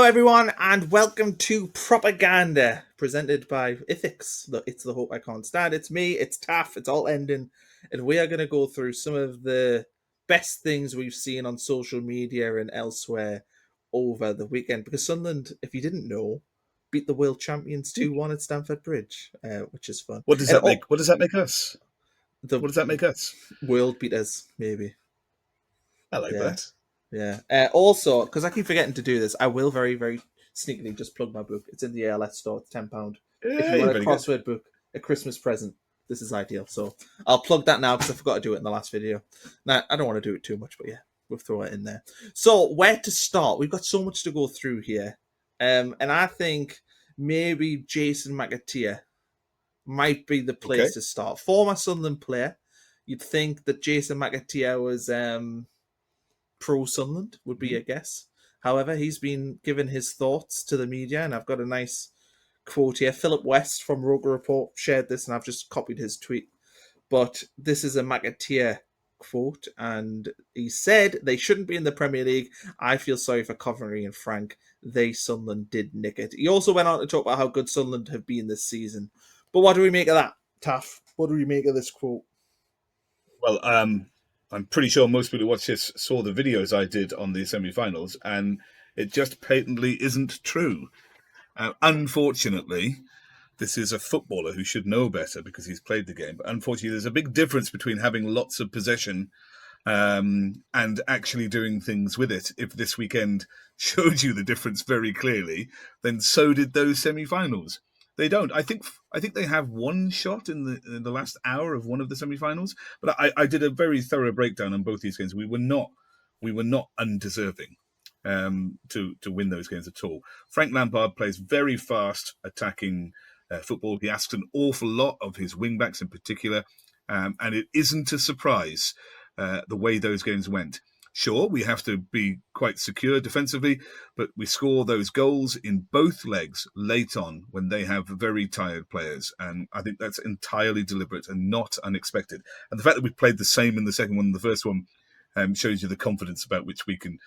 everyone, and welcome to Propaganda, presented by Ethics. It's the Hope I Can't Stand. It's me, it's Taff, it's all ending, and we are going to go through some of the best things we've seen on social media and elsewhere over the weekend. Because Sunderland, if you didn't know, beat the world champions 2-1 at Stamford Bridge, which is fun. What does that make? What does that make us? The What does that make us? world beaters, maybe. I like that. Yeah. Also, because I keep forgetting to do this, I will very, very sneakily just plug my book. It's in the ALS store. It's £10. If you want a crossword book, a Christmas present, this is ideal. So I'll plug that now because I forgot to do it in the last video. Now, I don't want to do it too much, but yeah, we'll throw it in there. So where to start? We've got so much to go through here. And I think maybe Jason McAteer might be the place to start. Former Sunderland player. You'd think that Jason McAteer was... pro-Sunderland would be a guess. However, he's been given his thoughts to the media, and I've got a nice quote here. Philip West from Roker Report shared this, and I've just copied his tweet. But this is a McAteer quote, and he said, "They shouldn't be in the Premier League. I feel sorry for Coventry and Frank. They, Sunderland, did nick it." He also went on to talk about how good Sunderland have been this season. But what do we make of that, Taff? What do we make of this quote? Well, I'm pretty sure most people who watch this saw the videos I did on the semi-finals, and it just patently isn't true. Unfortunately, this is a footballer who should know better because he's played the game. But unfortunately, there's a big difference between having lots of possession and actually doing things with it. If this weekend showed you the difference very clearly, then so did those semi-finals. They don't. I think they have one shot in the last hour of one of the semi-finals. But I did a very thorough breakdown on both these games. We were not undeserving to win those games at all. Frank Lampard plays very fast, attacking football. He asks an awful lot of his wing-backs in particular, and it isn't a surprise the way those games went. Sure, we have to be quite secure defensively, but we score those goals in both legs late on when they have very tired players. And I think that's entirely deliberate and not unexpected. And the fact that we played the same in the second one and the first one shows you the confidence about which we can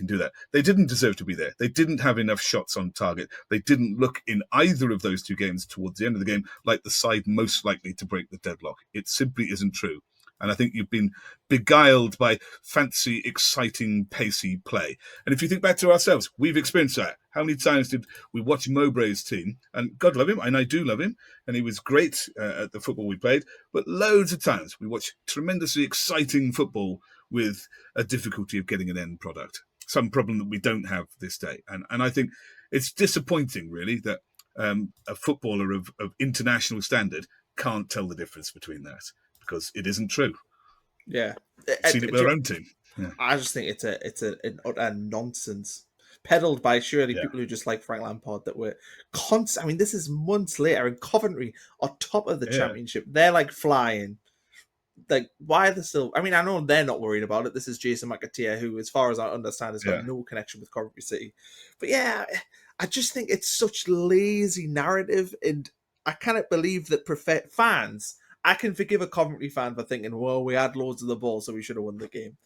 do that. They didn't deserve to be there. They didn't have enough shots on target. They didn't look in either of those two games towards the end of the game like the side most likely to break the deadlock. It simply isn't true. And I think you've been beguiled by fancy, exciting, pacey play. And if you think back to ourselves, we've experienced that. How many times did we watch Mowbray's team? And God love him, and I do love him, and he was great at the football we played. But loads of times we watch tremendously exciting football with a difficulty of getting an end product. Some problem that we don't have this day. And I think it's disappointing, really, that a footballer of international standard can't tell the difference between that. Because it isn't true. Yeah, I've seen it with our own team. Yeah. I just think it's an utter nonsense, peddled by surely people who just like Frank Lampard. That were constant. I mean, this is months later, and Coventry are top of the championship. They're like flying. Like, why are they still? I mean, I know they're not worried about it. This is Jason McAteer, who, as far as I understand, has got no connection with Coventry City. But yeah, I just think it's such lazy narrative, and I cannot believe that fans. I can forgive a Coventry fan for thinking, well, we had loads of the ball, so we should have won the game.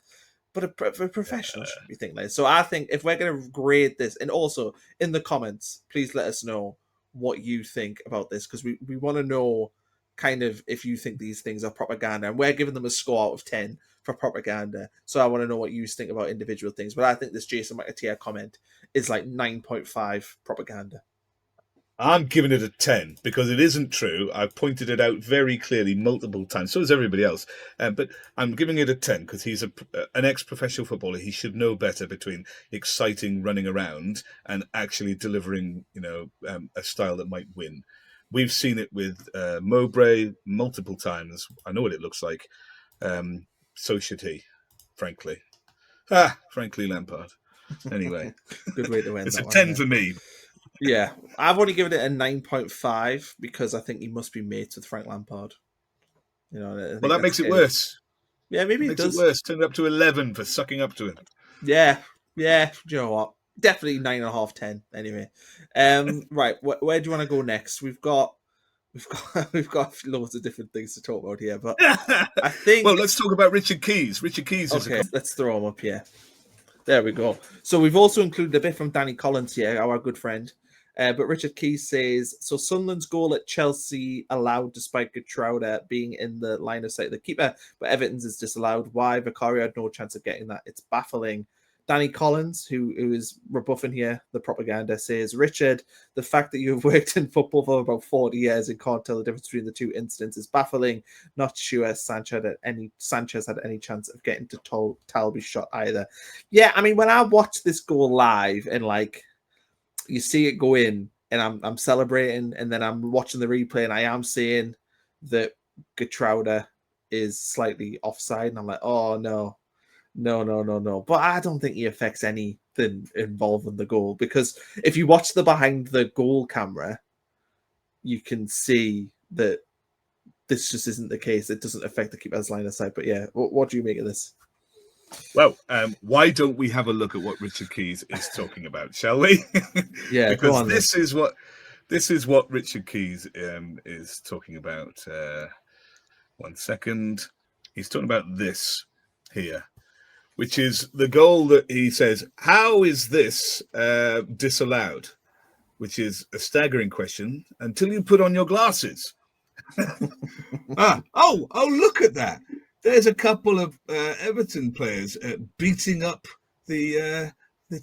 But a professional shouldn't be thinking that. So I think if we're going to grade this, and also in the comments, please let us know what you think about this, because we want to know kind of if you think these things are propaganda. And we're giving them a score out of 10 for propaganda. So I want to know what you think about individual things. But I think this Jason McAteer comment is like 9.5 propaganda. I'm giving it a 10 because it isn't true. I've pointed it out very clearly multiple times. So is everybody else. But I'm giving it a 10 because he's an ex-professional footballer. He should know better between exciting running around and actually delivering, a style that might win. We've seen it with Mowbray multiple times. I know what it looks like. So should he, frankly. Frankly, Lampard. Anyway. Good way to end it's that a one, 10 for me. Yeah, I've only given it a 9.5 because I think he must be mates with Frank Lampard. Well, that makes it worse. Yeah, maybe it does. It worse. Turn it up to 11 for sucking up to him. Yeah. Do you know what? Definitely 9.5, 10. Anyway, right. Where do you want to go next? We've got loads of different things to talk about here, but I think. Well, let's talk about Richard Keys. Richard Keys is okay. Let's throw him up here. There we go. So we've also included a bit from Danny Collins here, our good friend. But Richard Keys says, so Sunderland's goal at Chelsea allowed despite Geertruida being in the line of sight of the keeper, but Everton's is disallowed. Why? Vicario had no chance of getting that. It's baffling. Danny Collins, who is rebuffing here the propaganda, says, Richard, the fact that you have worked in football for about 40 years and can't tell the difference between the two incidents is baffling. Not sure Sanchez had any chance of getting to Talby's shot either. Yeah, I mean, when I watch this goal live and like you see it go in and I'm celebrating, and then I'm watching the replay and I am seeing that Geertruida is slightly offside, and I'm like, oh no. But I don't think he affects anything involving the goal, because if you watch the behind the goal camera, you can see that this just isn't the case. It doesn't affect the keeper's line of sight. But yeah, what do you make of this? Well, why don't we have a look at what Richard Keys is talking about, shall we? Yeah, because go on, this is what Richard Keys is talking about. 1 second. He's talking about this here, which is the goal that he says, how is this disallowed? Which is a staggering question until you put on your glasses. Look at that. There's a couple of Everton players beating up the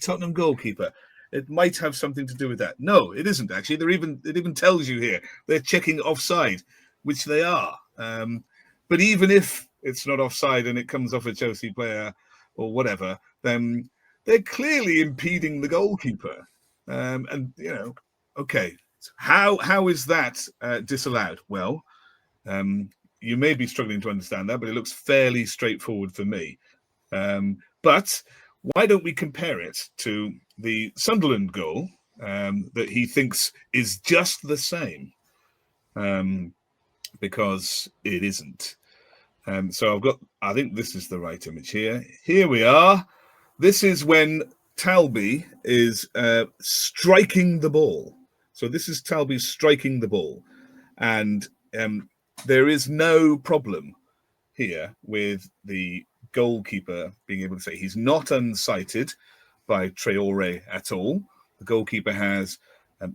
Tottenham goalkeeper. It might have something to do with that. No, it isn't actually. It even tells you here they're checking offside, which they are. But even if it's not offside and it comes off a Chelsea player or whatever, then they're clearly impeding the goalkeeper. And you know, okay, how is that disallowed? Well, you may be struggling to understand that, but it looks fairly straightforward for me. But why don't we compare it to the Sunderland goal that he thinks is just the same? Because it isn't. So I think this is the right image here. Here we are. This is when Talby is striking the ball. So this is Talby striking the ball. And there is no problem here with the goalkeeper being able to say he's not unsighted by Traore at all. The goalkeeper has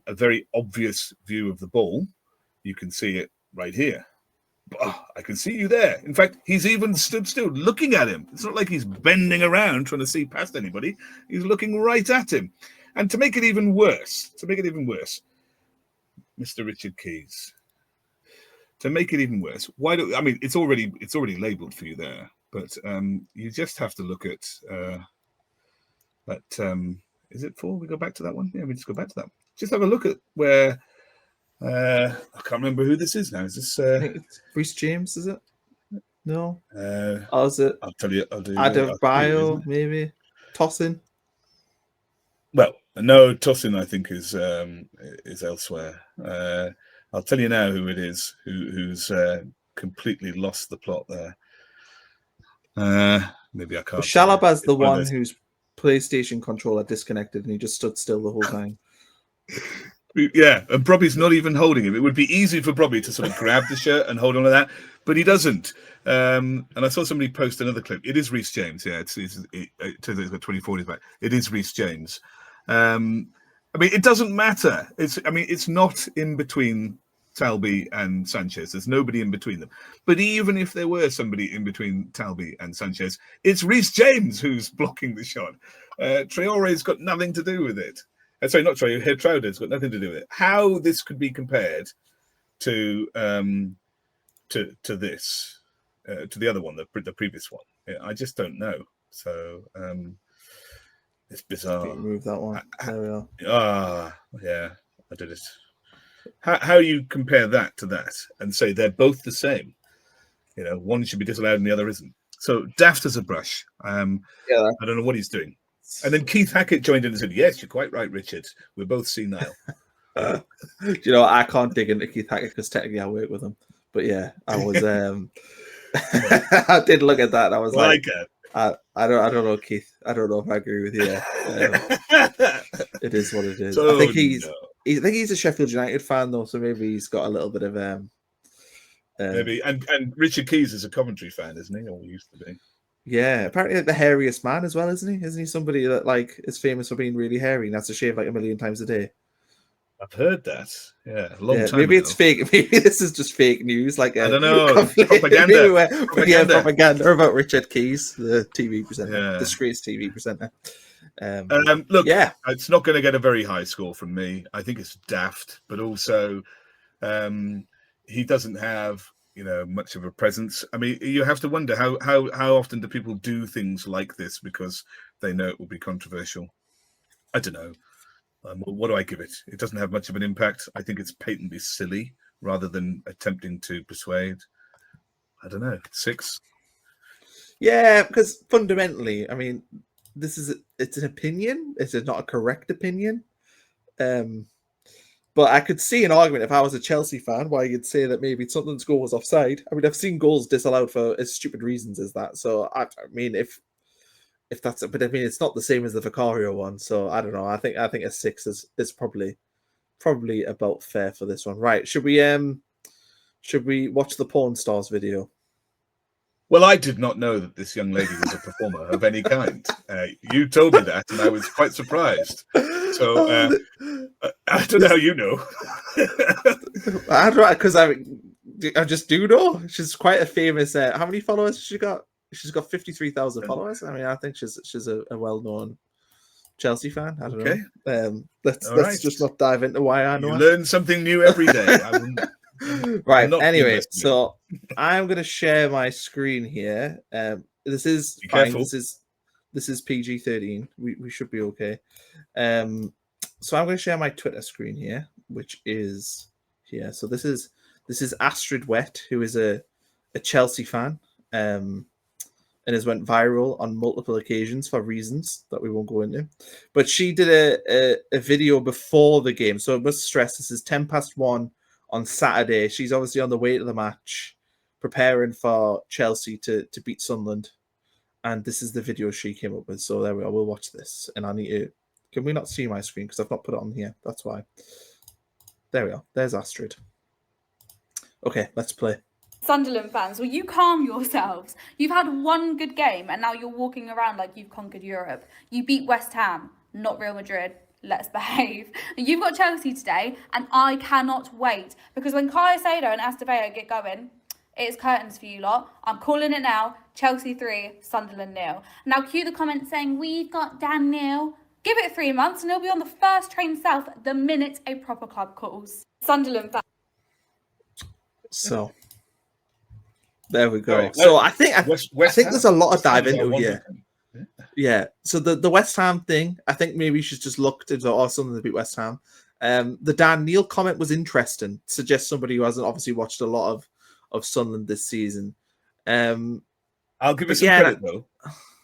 a very obvious view of the ball. You can see it right here. Oh, I can see you there. In fact, he's even stood still looking at him. It's not like he's bending around trying to see past anybody. He's looking right at him. And to make it even worse, Mr. Richard Keys, to make it even worse, it's already labelled for you there, but you just have to look at is it 4? We go back to that one? Yeah, we just go back to that. Just have a look at where I can't remember who this is now. Is this I think it's Reece James, is it? No. Is it? I'll tell you. I'll do Adebayo, maybe. Tosin. Well, no, Tosin I think is elsewhere. I'll tell you now who it is who's completely lost the plot there. Maybe I can't. Shalaba's the one whose PlayStation controller disconnected and he just stood still the whole time. Yeah, and Brobby's not even holding him. It would be easy for Brobby to sort of grab the shirt and hold on to that, but he doesn't. And I saw somebody post another clip. It is Reece James. Yeah, it turns out he's got 24 in his back. It is Reece James. It doesn't matter. It's not in between Talby and Sanchez. There's nobody in between them. But even if there were somebody in between Talby and Sanchez, it's Reece James who's blocking the shot. Traore's got nothing to do with it. Sorry, not Traore. Geertruida's got nothing to do with it. How this could be compared to this, to the other one, the previous one, I just don't know. So it's bizarre. Move that one. There we are. Yeah, I did it. How you compare that to that and say they're both the same? You know, one should be disallowed and the other isn't. So daft as a brush. I don't know what he's doing. And then Keith Hackett joined in and said, "Yes, you're quite right, Richard. We're both senile." Do you know, I can't dig into Keith Hackett because technically I work with him. But yeah, I was. I did look at that. And I was I don't know, Keith. I don't know if I agree with you. It is what it is. I think he's a Sheffield United fan though, so maybe he's got a little bit of maybe. And Richard Keys is a Coventry fan, isn't he? Or used to be. Yeah, apparently like the hairiest man as well, isn't he? Isn't he somebody that like is famous for being really hairy and has to shave like a million times a day? I've heard that. Yeah, a long Yeah, time maybe ago. it's fake. Maybe this is just fake news, like I a don't know. maybe Propaganda. yeah, Propaganda. propaganda about Richard Keys, the TV presenter, Yeah. disgraced TV presenter. Look, Yeah, it's not going to get a very high score from me. I think it's daft, but also he doesn't have much of a presence. I mean, you have to wonder how often do people do things like this because they know it will be controversial. I don't know. What do I give it? It doesn't have much of an impact. I think it's patently silly rather than attempting to persuade. I don't know. 6. yeah, because fundamentally, I mean, it's an opinion. It's not a correct opinion. But I could see an argument if I was a Chelsea fan why you'd say that maybe Sunderland's goal was offside. I mean, I've seen goals disallowed for as stupid reasons as that. So I mean, if that's, but I mean, it's not the same as the Vicario one. So I don't know. I think a 6 is probably about fair for this one. Right? Should we watch the porn stars video? Well, I did not know that this young lady was a performer of any kind. You told me that, and I was quite surprised. So I don't know how you know. I don't, because I just do know she's quite a famous. How many followers has she got? She's got 53,000 followers. I mean, I think she's a well-known Chelsea fan. I don't know. Let's just not dive into why I know. You learn something new every day. Right. Anyway, so I'm going to share my screen here. This is fine. Careful. This is PG-13. We should be okay. So I'm going to share my Twitter screen here, which is here. So this is Astrid Wett, who is a Chelsea fan, and has went viral on multiple occasions for reasons that we won't go into. But she did a video before the game. So I must stress this is 1:10 on Saturday. She's obviously on the way to the match, preparing for Chelsea to beat Sunderland. And this is the video she came up with. So there we are. We'll watch this. And I need to... Can we not see my screen? Because I've not put it on here. That's why. There we are. There's Astrid. Okay, let's play. Sunderland fans, will you calm yourselves? You've had one good game and now you're walking around like you've conquered Europe. You beat West Ham, not Real Madrid. Let's behave. You've got Chelsea today and I cannot wait because when Caicedo and Astrid Wett get going, it's curtains for you lot. I'm calling it now. Chelsea 3, Sunderland 0. Now cue the comments saying, we've got Dan Neil. Give it 3 months and he'll be on the first train south the minute a proper club calls. Sunderland fans. So, there we go. Right, so I think there's a lot of dive into here. Yeah. So the West Ham thing, I think maybe she's just looked at something to beat West Ham. The Dan Neil comment was interesting. Suggests somebody who hasn't obviously watched a lot of Sunderland this season. I'll give it some credit though.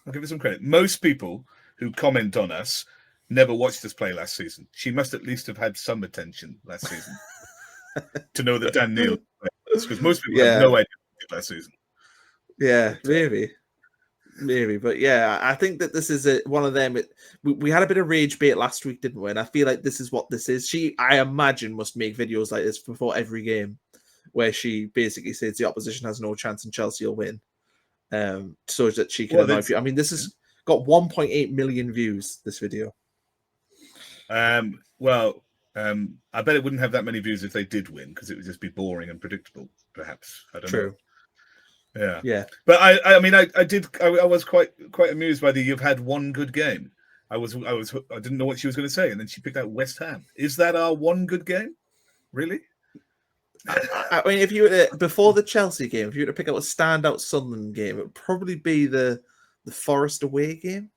I'll give it some credit. Most people who comment on us never watched us play last season. She must at least have had some attention last season to know that Dan Neil, because most people have no idea last season. Yeah, maybe, but yeah, I think that this is one of them. We had a bit of rage bait last week, didn't we? And I feel like this is what this is. She, I imagine, must make videos like this before every game, where she basically says the opposition has no chance and Chelsea will win, so that she can annoy people. I mean, this has got 1.8 million views. This video. I bet it wouldn't have that many views if they did win because it would just be boring and predictable. Perhaps I don't know. Yeah. But I mean, I was quite amused by you've had one good game. I didn't know what she was going to say, and then she picked out West Ham. Is that our one good game? Really? I mean, if you were to, before the Chelsea game, if you were to pick out a standout Sunderland game, it would probably be the Forest away game.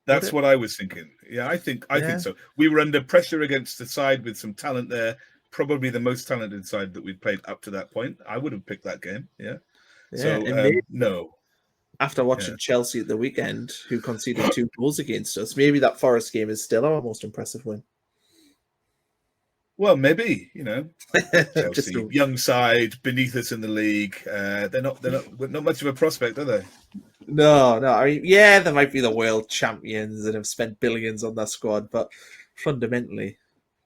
That's what I was thinking. Yeah, I think so. We were under pressure against the side with some talent there, probably the most talented side that we'd played up to that point. I would have picked that game. Yeah. So no. After watching Chelsea at the weekend, who conceded 2 goals against us, maybe that Forest game is still our most impressive win. Well, maybe, Chelsea, young side, beneath us in the league. They're not much of a prospect, are they? No. I mean, yeah, they might be the world champions and have spent billions on their squad, but fundamentally,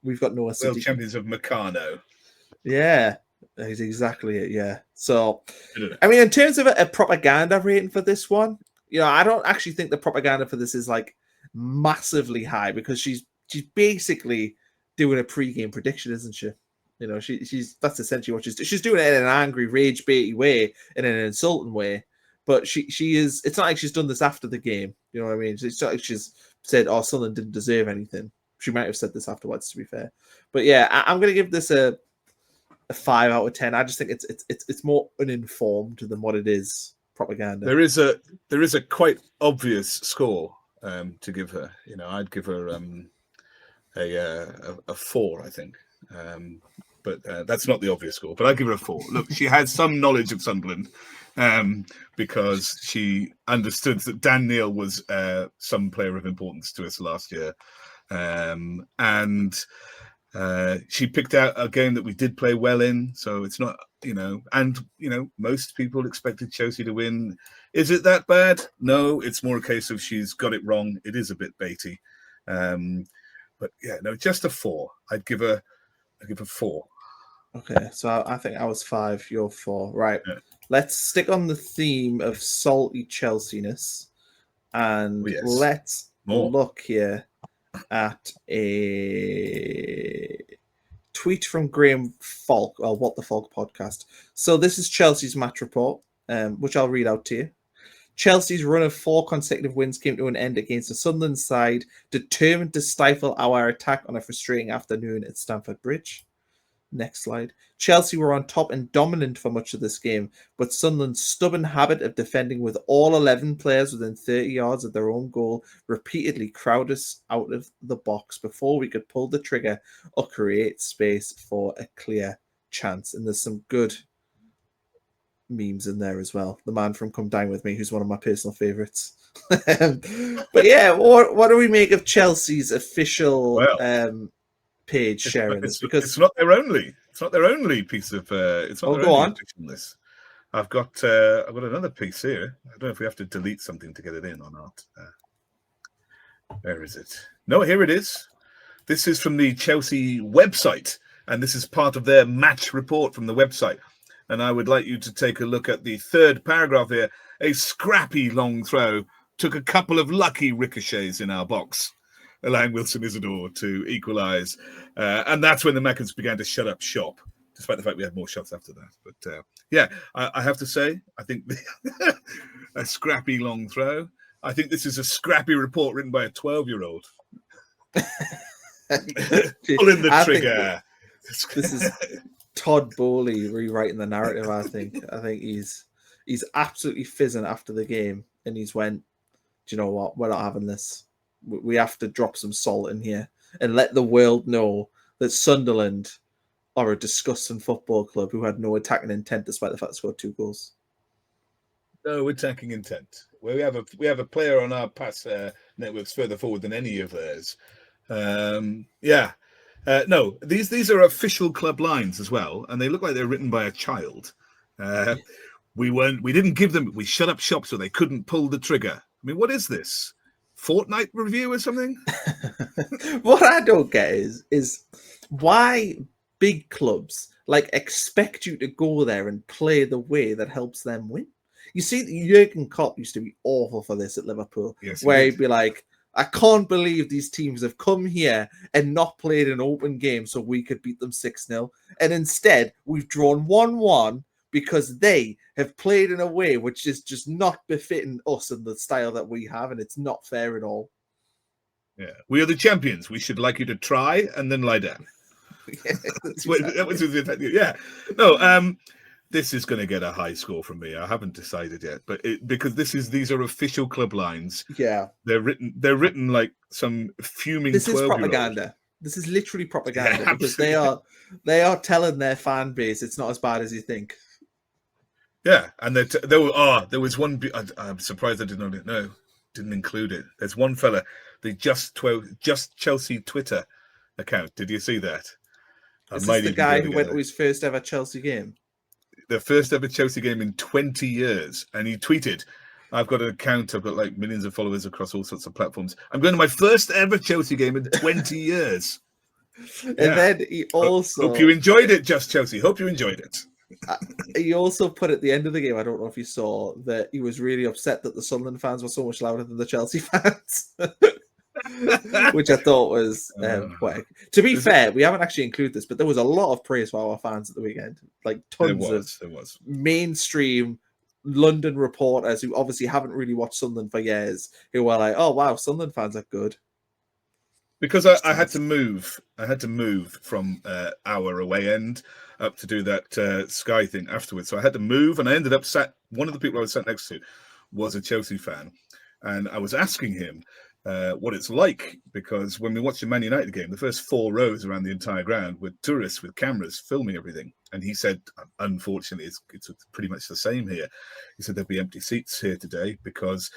we've got no world champions of Meccano. Yeah, that's exactly it. Yeah. So, I mean, in terms of a propaganda rating for this one, I don't actually think the propaganda for this is like massively high, because she's basically doing a pre-game prediction, isn't she? She's that's essentially what she's doing it in an angry, rage baity way, in an insulting way. But she is. It's not like she's done this after the game. You know what I mean? It's not like she's said, "Oh, Sunderland didn't deserve anything." She might have said this afterwards, to be fair. But yeah, I'm going to give this a 5 out of 10. I just think it's more uninformed than what it is propaganda. There is a quite obvious score to give her. I'd give her a 4, I think. But that's not the obvious score. But I'd give her a 4. Look, she had some knowledge of Sunderland because she understood that Dan Neil was some player of importance to us last year. And she picked out a game that we did play well in. So it's not, most people expected Chelsea to win. Is it that bad? No, it's more a case of she's got it wrong. It is a bit baity. But yeah, no, just a 4. I'd give a 4. Okay, so I think I was 5, you're 4. Right. Yeah. Let's stick on the theme of salty Chelsea-ness, and let's look here at a tweet from Graham Falk, or What the Falk podcast. So this is Chelsea's match report, which I'll read out to you. Chelsea's run of 4 consecutive wins came to an end against the Sunderland side, determined to stifle our attack on a frustrating afternoon at Stamford Bridge. Next slide. Chelsea were on top and dominant for much of this game, but Sunderland's stubborn habit of defending with all 11 players within 30 yards of their own goal repeatedly crowded us out of the box before we could pull the trigger or create space for a clear chance. And there's some good memes in there as well. The man from Come Dine With Me, who's one of my personal favourites. But yeah, what do we make of Chelsea's official page sharing this? Because it's not their only piece of it's not their only list. I've got another piece here. I don't know if we have to delete something to get it in or not. Where is it? No, here it is. This is from the Chelsea website, and this is part of their match report from the website. And I would like you to take a look at the third paragraph here. A scrappy long throw took a couple of lucky ricochets in our box, allowing Wilson Isidore to equalise. And that's when the McAteer's began to shut up shop, despite the fact we had more shots after that. But I have to say, I think a scrappy long throw. I think this is a scrappy report written by a 12-year-old. Pulling the trigger. This is Todd Bowley rewriting the narrative, I think. I think he's absolutely fizzing after the game, and he's went, do you know what? We're not having this. We have to drop some salt in here and let the world know that Sunderland are a disgusting football club who had no attacking intent despite the fact they scored 2 goals. No attacking intent. Well, we have a player on our pass networks further forward than any of theirs. No, these are official club lines as well, and they look like they're written by a child. We didn't give them. We shut up shop so they couldn't pull the trigger. I mean, what is this? Fortnite review or something? What I don't get is why big clubs expect you to go there and play the way that helps them win. You see, Jurgen Klopp used to be awful for this at Liverpool, where he'd be like, I can't believe these teams have come here and not played an open game so we could beat them 6-0. And instead, we've drawn 1-1 because they have played in a way which is just not befitting us and the style that we have, and it's not fair at all. Yeah, we are the champions. We should like you to try and then lie down. This is going to get a high score from me. I haven't decided yet, but because these are official club lines. Yeah, they're written like some fuming. This is propaganda. This is literally propaganda, because they are telling their fan base it's not as bad as you think. Yeah, and there was one. I'm surprised I didn't include it. There's one fella, the Just Chelsea Twitter account. Did you see that? Is this the guy who went to his first ever Chelsea game? The first ever Chelsea game in 20 years. And he tweeted, I've got an account, I've got like millions of followers across all sorts of platforms. I'm going to my first ever Chelsea game in 20 years. And then he also... Hope you enjoyed it, Just Chelsea. Hope you enjoyed it. He also put at the end of the game, I don't know if you saw, that he was really upset that the Sunderland fans were so much louder than the Chelsea fans. Which I thought was poetic. To be fair, we haven't actually included this, but there was a lot of praise for our fans at the weekend. Like tons of mainstream London reporters who obviously haven't really watched Sunderland for years, who were like, "Oh wow, Sunderland fans are good." Because I had to move. I had to move from our away end up to do that Sky thing afterwards. So I had to move, and I ended up one of the people I was sat next to was a Chelsea fan, and I was asking him what it's like, because when we watched the Man United game, the first 4 rows around the entire ground were tourists with cameras filming everything. And he said, unfortunately, it's pretty much the same here. He said there'll be empty seats here today because,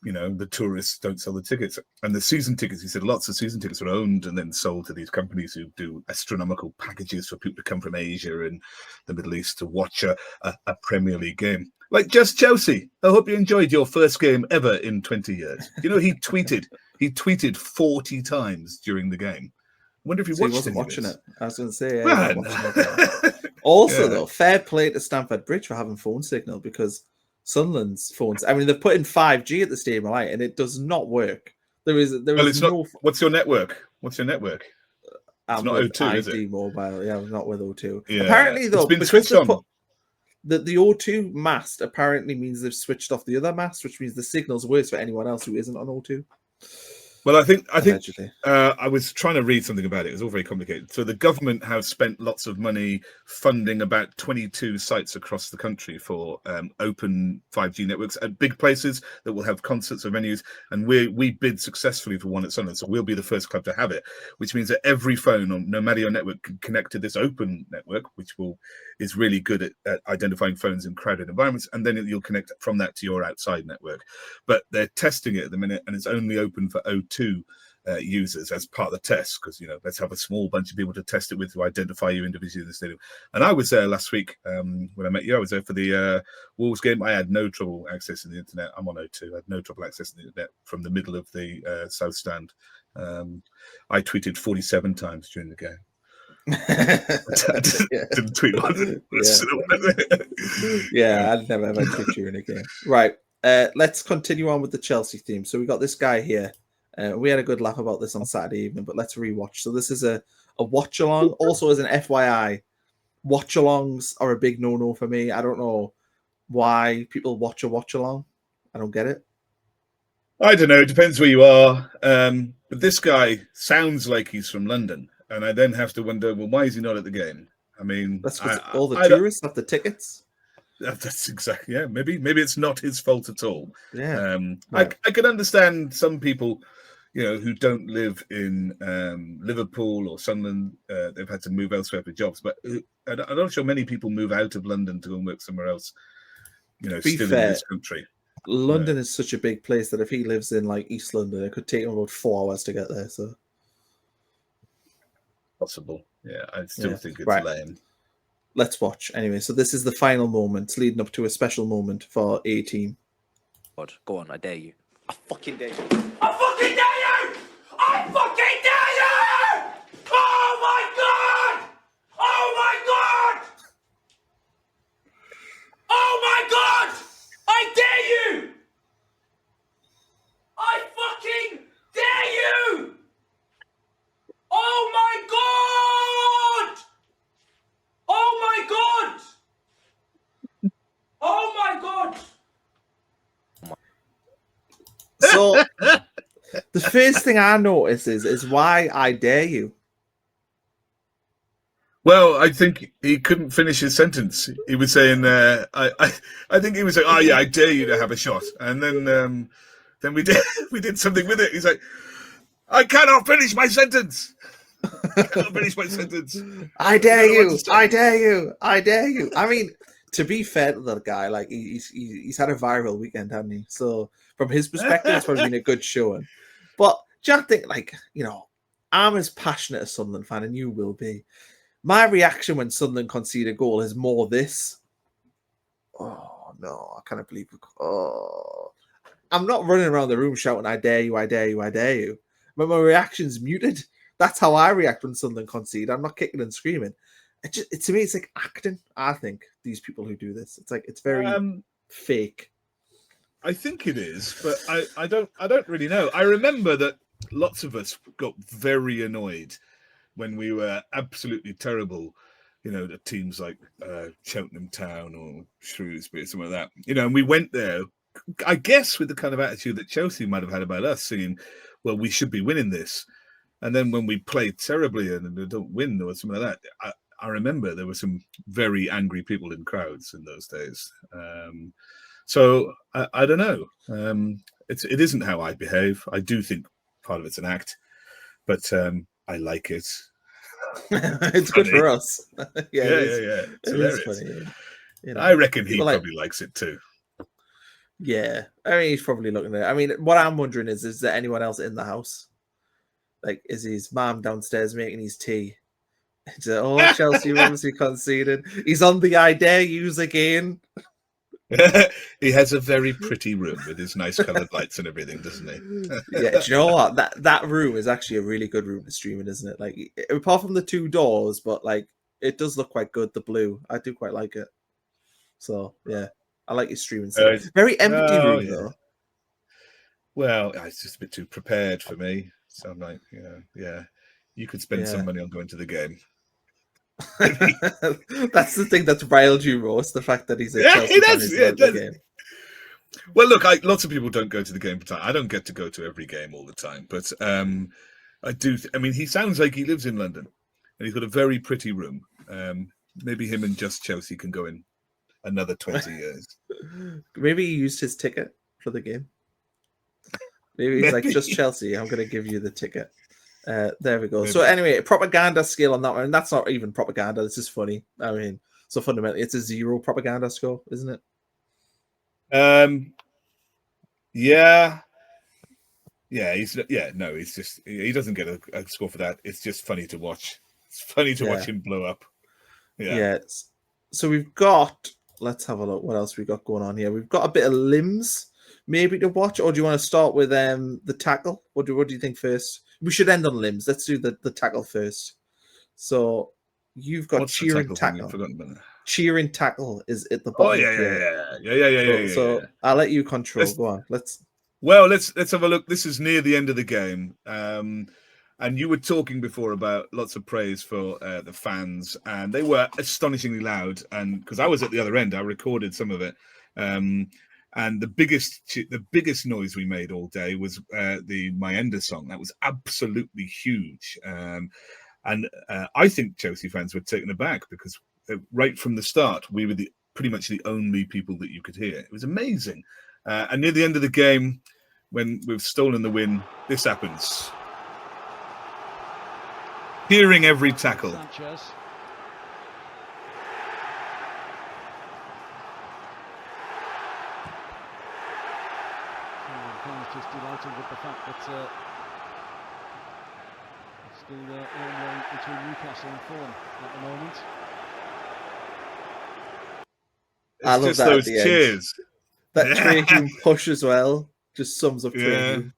the tourists don't sell the tickets. And the season tickets, he said lots of season tickets are owned and then sold to these companies who do astronomical packages for people to come from Asia and the Middle East to watch a Premier League game. Like Just Chelsea, I hope you enjoyed your first game ever in 20 years. He tweeted 40 times during the game. I wonder if he wasn't watching it. I was going to say, though, fair play to Stamford Bridge for having phone signal, because Sunderland's phones, I mean, they've put in 5G at the stadium, right, and it does not work. It's not. What's your network? It's not O2, is it? Mobile. Yeah, I'm not with O2. Yeah. Apparently, though, it's been switched on. The O2 mast apparently means they've switched off the other mast, which means the signal's worse for anyone else who isn't on O2. Well, I think I was trying to read something about it. It was all very complicated. So the government have spent lots of money funding about 22 sites across the country for open 5G networks at big places that will have concerts or venues. And we bid successfully for one at Sunderland, so we'll be the first club to have it, which means that every phone, no matter your network, can connect to this open network, which is really good at identifying phones in crowded environments. And then you'll connect from that to your outside network. But they're testing it at the minute, and it's only open for O2 users as part of the test, because let's have a small bunch of people to test it with, to identify you individually in the stadium. And I was there last week when I met you. I was there for the Wolves game. I had no trouble accessing the internet. I'm on O2. I had no trouble accessing the internet from the middle of the south stand. I tweeted 47 times during the game. Didn't tweet one. I'd never ever tweet during a game. Right. Let's continue on with the Chelsea theme. So we got this guy here. We had a good laugh about this on Saturday evening, but let's rewatch. So this is a watch along. Also, as an FYI, watch alongs are a big no-no for me. I don't know why people watch along. I don't get it. I don't know. It depends where you are. But this guy sounds like he's from London, and I then have to wonder, well, why is he not at the game? I mean, that's because all the tourists have the tickets. That's exactly, yeah. Maybe it's not his fault at all. Yeah, right. I can understand some people, who don't live in Liverpool or Sunderland. They've had to move elsewhere for jobs, but I'm not sure many people move out of London to go and work somewhere else. Still in this country. London is such a big place that if he lives in like East London, it could take him about 4 hours to get there. So possible, yeah. I still think it's lame. Let's watch anyway. So this is the final moment leading up to a special moment for A team. God, go on, I dare you. I fucking dare you. I fucking dare you! I fucking dare you! Oh my god! Oh my god! Oh my god! I dare you! I fucking dare you! Oh my god! Oh my god! Oh my god! So the first thing I notice is why I dare you. Well, I think he couldn't finish his sentence. He was saying, I think he was saying, "Oh yeah, I dare you to have a shot," and then we did something with it. He's like, "I cannot finish my sentence. I cannot finish my sentence. I dare you. I dare you. I dare you." I mean, to be fair to that guy, like he's had a viral weekend, hasn't he? So from his perspective, it's probably been a good showing. But do you think, I'm as passionate a Sunderland fan, and you will be. My reaction when Sunderland concede a goal is more this. Oh, no, I can't believe it. Oh. I'm not running around the room shouting, "I dare you, I dare you, I dare you." But my reaction's muted. That's how I react when Sunderland concede. I'm not kicking and screaming. To me, it's like acting. I think these people who do this, it's very fake. I think it is, but I don't really know. I remember that lots of us got very annoyed when we were absolutely terrible, the teams like Cheltenham Town or Shrewsbury or something like that. And we went there, I guess, with the kind of attitude that Chelsea might have had about us, saying, well, we should be winning this. And then when we played terribly and they don't win or something like that, I remember there were some very angry people in crowds in those days. So I don't know. It isn't how I behave. I do think part of it's an act, but I like it. It's good for us. Yeah. It's hilarious. Funny. I reckon he probably likes it too. Yeah, I mean, he's probably looking at it. I mean, what I'm wondering is there anyone else in the house? Like, is his mom downstairs making his tea? Chelsea obviously conceded. He's on the I dare use again. He has a very pretty room with his nice coloured lights and everything, doesn't he? Yeah, do you know what? That room is actually a really good room to stream in, isn't it? Like, apart from the 2 doors, but like it does look quite good. The blue, I do quite like it. So yeah, I like your streaming. Very empty room though. Well, it's just a bit too prepared for me. So I'm like, you could spend some money on going to the game. That's the thing that's riled you, Ross. The fact that he's a Chelsea fan the game. Well, look, lots of people don't go to the game. I don't get to go to every game all the time, but I do. I mean, he sounds like he lives in London, and he's got a very pretty room. Maybe him and Just Chelsea can go in another 20 years. Maybe he used his ticket for the game. Maybe he's like, Just Chelsea, I'm going to give you the ticket. There we go. Maybe. So anyway, propaganda scale on that one. And that's not even propaganda. This is funny. I mean, so fundamentally, it's a 0 propaganda score, isn't it? Yeah. He's just, he doesn't get a score for that. It's just funny to watch. It's funny to watch him blow up. Yeah. So we've got, let's have a look. What else we got going on here? We've got a bit of limbs maybe to watch, or do you want to start with the tackle? What do you think first? We should end on limbs. Let's do the tackle first. So you've got cheering tackle. Cheering tackle is at the bottom. Yeah. So I'll let you control. Go on. Let's have a look. This is near the end of the game. And you were talking before about lots of praise for the fans, and they were astonishingly loud. And because I was at the other end, I recorded some of it. And the biggest noise we made all day was the Mayenda song. That was absolutely huge. And I think Chelsea fans were taken aback because right from the start, we were pretty much the only people that you could hear. It was amazing. And near the end of the game, when we've stolen the win, this happens. Hearing every tackle. Sanchez. Just delighted with the fact that it's still one between Newcastle and Fulham at the moment. I love just that those cheers. That Trey Hume push as well just sums up Trey Hume.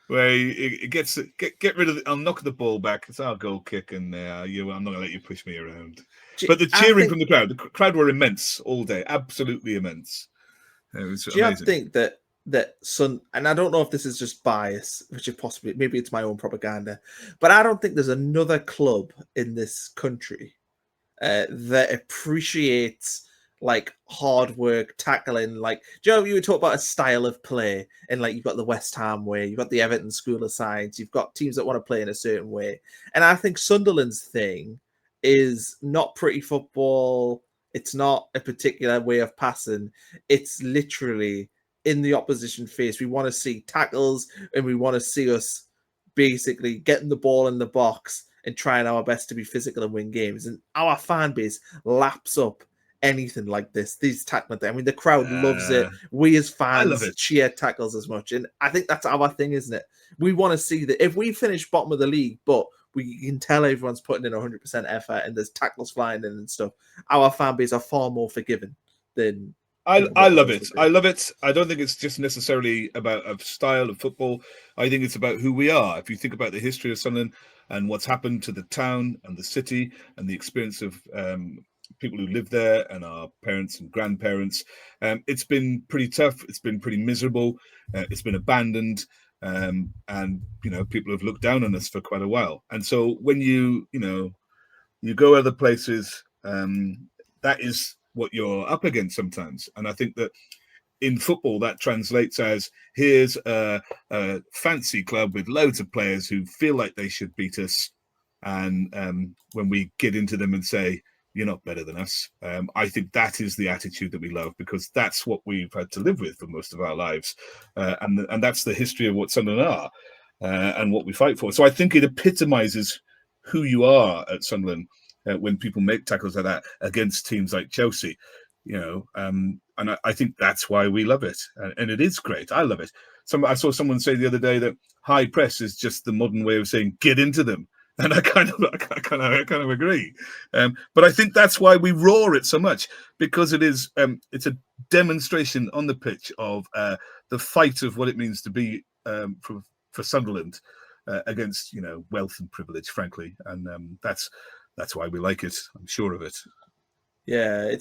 Where he gets get rid of I'll knock the ball back. It's our goal kick, and I'm not going to let you push me around. But the cheering from the crowd were immense all day, absolutely immense. It was amazing. Do you think that and I don't know if this is just bias, which is possibly, maybe it's my own propaganda, but I don't think there's another club in this country that appreciates like hard work, tackling. Like, do you know, you would talk about a style of play, and like you've got the West Ham way, you've got the Everton school of sides, you've got teams that want to play in a certain way, and I think Sunderland's thing is not pretty football. It's not a particular way of passing. It's literally in the opposition face. We want to see tackles, and we want to see us basically getting the ball in the box and trying our best to be physical and win games. And our fan base laps up anything like this. These tackling, I mean, the crowd loves it. We as fans cheer tackles as much. And I think that's our thing, isn't it? We want to see that if we finish bottom of the league, but we can tell everyone's putting in 100% effort and there's tackles flying in and stuff, our fan base are far more forgiving than... I love it. I love it. I don't think it's just necessarily about a style of football. I think it's about who we are. If you think about the history of Sunderland, and what's happened to the town and the city and the experience of people who live there and our parents and grandparents. It's been pretty tough. It's been pretty miserable. It's been abandoned. And, people have looked down on us for quite a while. And so when you go other places, that is what you're up against sometimes. And I think that in football, that translates as, here's a fancy club with loads of players who feel like they should beat us. And when we get into them and say, you're not better than us, I think that is the attitude that we love, because that's what we've had to live with for most of our lives. And that's the history of what Sunderland are and what we fight for. So I think it epitomizes who you are at Sunderland when people make tackles like that against teams like Chelsea. And I think that's why we love it, and it is great. I love it. I saw someone say the other day that high press is just the modern way of saying get into them, and I kind of agree. But I think that's why we roar it so much, because it's a demonstration on the pitch of the fight of what it means to be for Sunderland against wealth and privilege, frankly, and that's why we like it. I'm sure of it. Yeah,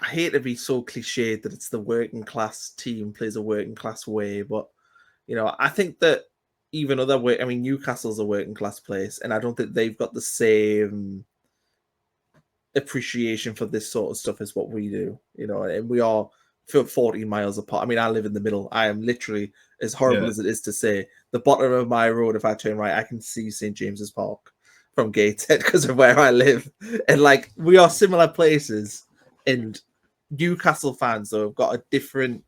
I hate to be so cliched that it's the working class team plays a working class way, but I think that even Newcastle's a working class place, and I don't think they've got the same appreciation for this sort of stuff as what we do. And we are 40 miles apart. I mean, I live in the middle. I am literally, as horrible as it is to say, the bottom of my road. If I turn right, I can see St. James's Park from Gateshead because of where I live. And we are similar places, and Newcastle fans though have got a different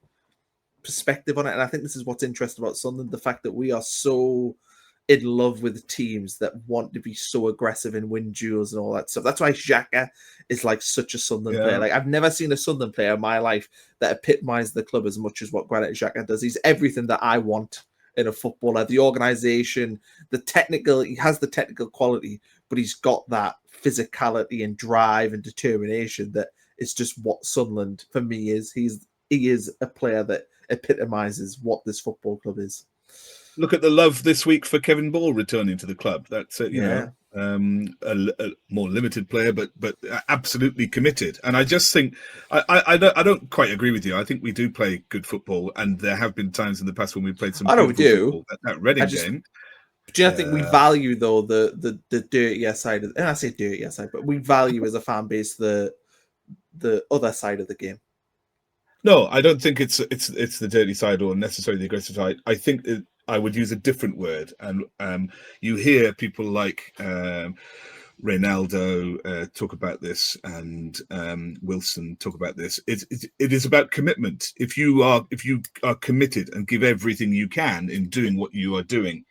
perspective on it. And I think this is what's interesting about Sunderland, the fact that we are so in love with teams that want to be so aggressive and win duels and all that stuff. That's why Xhaka is such a Sunderland player. I've never seen a Sunderland player in my life that epitomized the club as much as what Granit Xhaka does. He's everything that I want in a footballer, the organization, he has the technical quality, but he's got that physicality and drive and determination that is just what Sunderland for me is. He is a player that epitomizes what this football club is. Look at the love this week for Kevin Ball returning to the club. That's a more limited player, but absolutely committed. And I just think I don't quite agree with you. I think we do play good football, and there have been times in the past when we played some. I know we do. Football. That Reading game. Do you think we value though the dirtier side of? And I say dirtier side, but we value as a fan base the other side of the game. No, I don't think it's the dirty side or necessarily the aggressive side. I think I would use a different word, and you hear people like Reynaldo talk about this, and Wilson talk about this. It is about commitment. If you are committed and give everything you can in doing what you are doing,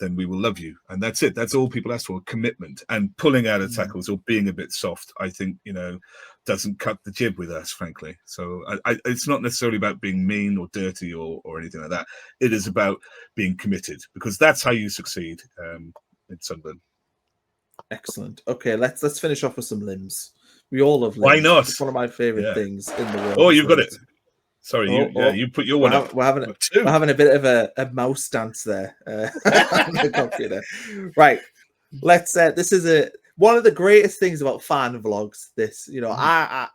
then we will love you. And that's it. That's all people ask for, commitment. And pulling out of tackles or being a bit soft, I think, doesn't cut the jib with us, frankly. So it's not necessarily about being mean or dirty or anything like that. It is about being committed, because that's how you succeed in Sunderland. Excellent. Okay, let's finish off with some limbs. We all love limbs. Why not? It's one of my favorite things in the world. Oh, you've got it. Sorry, you put your one up. We're having a bit of a mouse dance there on the computer. Right. This is one of the greatest things about fan vlogs.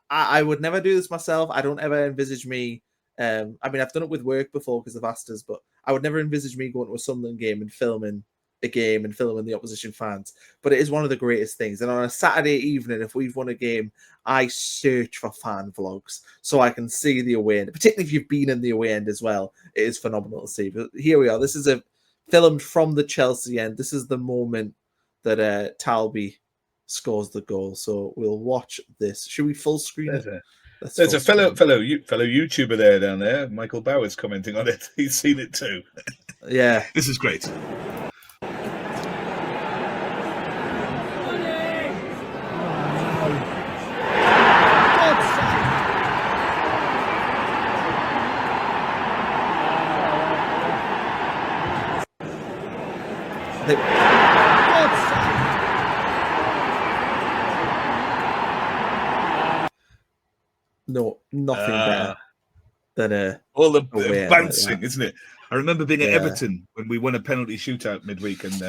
I would never do this myself. I don't ever envisage me. I've done it with work before because of Astrid's, but I would never envisage me going to a Sunderland game and filming a game and filming the opposition fans. But it is one of the greatest things. And on a Saturday evening, if we've won a game, I search for fan vlogs so I can see the away end, particularly if you've been in the away end as well. It is phenomenal to see. But here we are. This is a filmed from the Chelsea end. This is the moment that Talby scores the goal. So we'll watch this. Should we full screen it? There's a fellow YouTuber there down there, Michael Bowers, commenting on it. He's seen it too. Yeah. This is great. No, nothing better than all the bouncing, isn't it? I remember being at Yeah. Everton when we won a penalty shootout midweek, and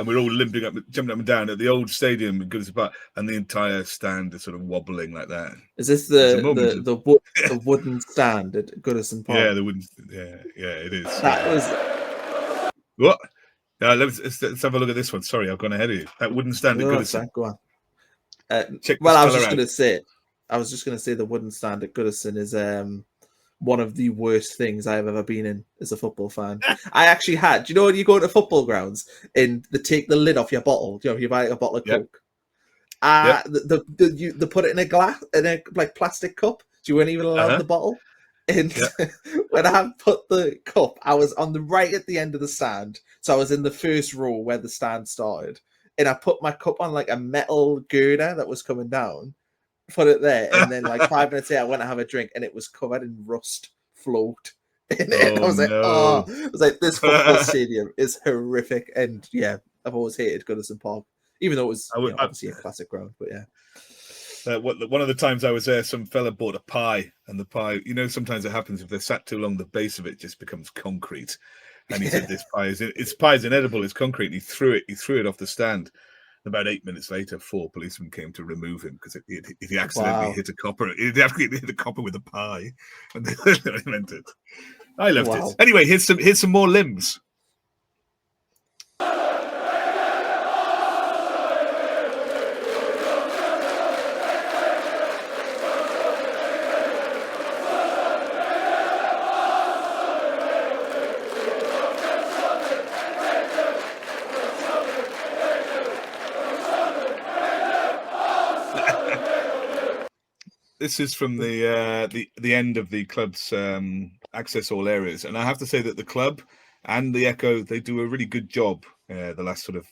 we're all limping up, jumping up and down at the old stadium in Goodison Park, and the entire stand is sort of wobbling like that. Is this It's a moment of- the wooden stand at Goodison Park? Yeah, the wooden. Yeah, it is. That yeah. was. What? Let's have a look at this one. Sorry, I've gone ahead of you. That wooden stand at No, Goodison. sorry, go on. Check Well, this I was fella just out. going to say the wooden stand at Goodison is one of the worst things I've ever been in as a football fan. I actually had. Do you know when you go to football grounds and they take the lid off your bottle? Do you know, if you buy a bottle of Coke? They put it in a glass, in a like plastic cup. So you weren't even allowed the bottle. And when I put the cup, I was on the right at the end of the stand. So I was in the first row where the stand started. And I put my cup on like a metal girder that was coming down, put it there, and then like 5 minutes later I went to have a drink and it was covered in rust float. And I was like, I was like, this football stadium is horrific. And yeah, I've always hated Goodison Park, even though it was obviously a classic ground, but yeah. One of the times I was there, some fella bought a pie, and the pie, sometimes it happens if they're sat too long, the base of it just becomes concrete. And he said, "This pie is inedible. It's concrete." And he threw it off the stand. About 8 minutes later, 4 policemen came to remove him because he accidentally hit a copper. He accidentally hit a copper with a pie, and they meant it. I loved it. Anyway, here's some more limbs. This is from the end of the club's access all areas, and I have to say that the club and the Echo, they do a really good job the last sort of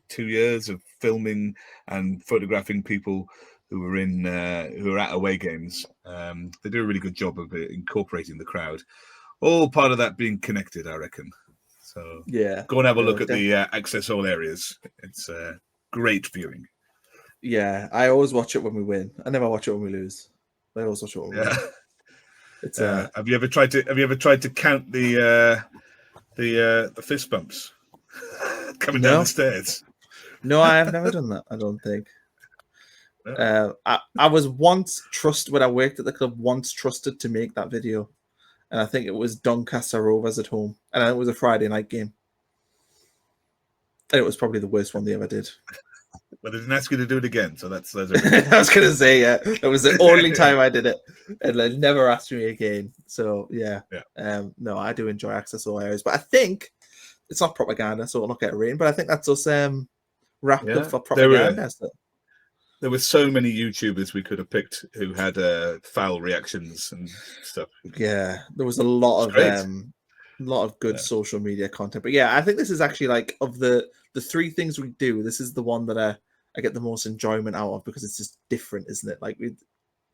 2 years of filming and photographing people who are at away games. They do a really good job of incorporating the crowd. All part of that being connected, I reckon. So yeah, go and have a look at the access all areas. It's great viewing. Yeah, I always watch it when we win. I never watch it when we lose. I always watch it when we win. It's have you ever tried to count the fist bumps coming down the stairs? No, I have never done that. I don't think. I was once trusted when I worked at the club. Once trusted to make that video, and I think it was Doncaster Rovers at home, and it was a Friday night game, and it was probably the worst one they ever did. But they didn't ask you to do it again, so that's. I was going to say, yeah, that was the only time I did it, and they never asked me again. So yeah. No, I do enjoy access all areas, but I think it's not propaganda, so we'll not get a rating. But I think that's us wrapped up for propaganda. There were so many YouTubers we could have picked who had foul reactions and stuff. Yeah, there was a lot of good social media content. But yeah, I think this is actually like of the 3 things we do, this is the one that I get the most enjoyment out of because it's just different, isn't it? Like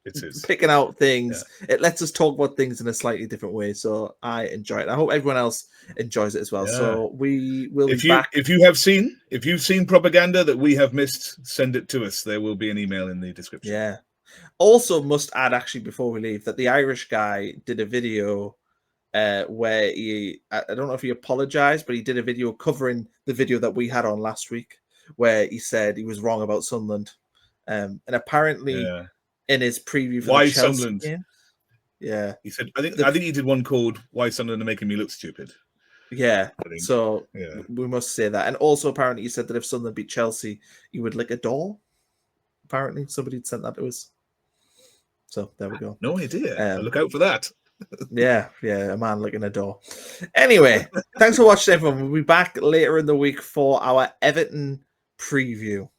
it's picking out things. Yeah. It lets us talk about things in a slightly different way. So I enjoy it. I hope everyone else enjoys it as well. Yeah. So we will be back. If you've seen propaganda that we have missed, send it to us. There will be an email in the description. Yeah. Also must add actually before we leave that the Irish guy did a video where I don't know if he apologized, but he did a video covering the video that we had on last week where he said he was wrong about Sunderland. And apparently in his preview for Why the Chelsea Sunderland? Game, yeah. He said, I think he did one called Why Sunderland Are Making Me Look Stupid. Yeah. So we must say that. And also apparently he said that if Sunderland beat Chelsea, he would lick a door. Apparently somebody had sent that to us. So there we go. No idea. Look out for that. Yeah, a man licking a door. Anyway, thanks for watching, everyone. We'll be back later in the week for our Everton preview.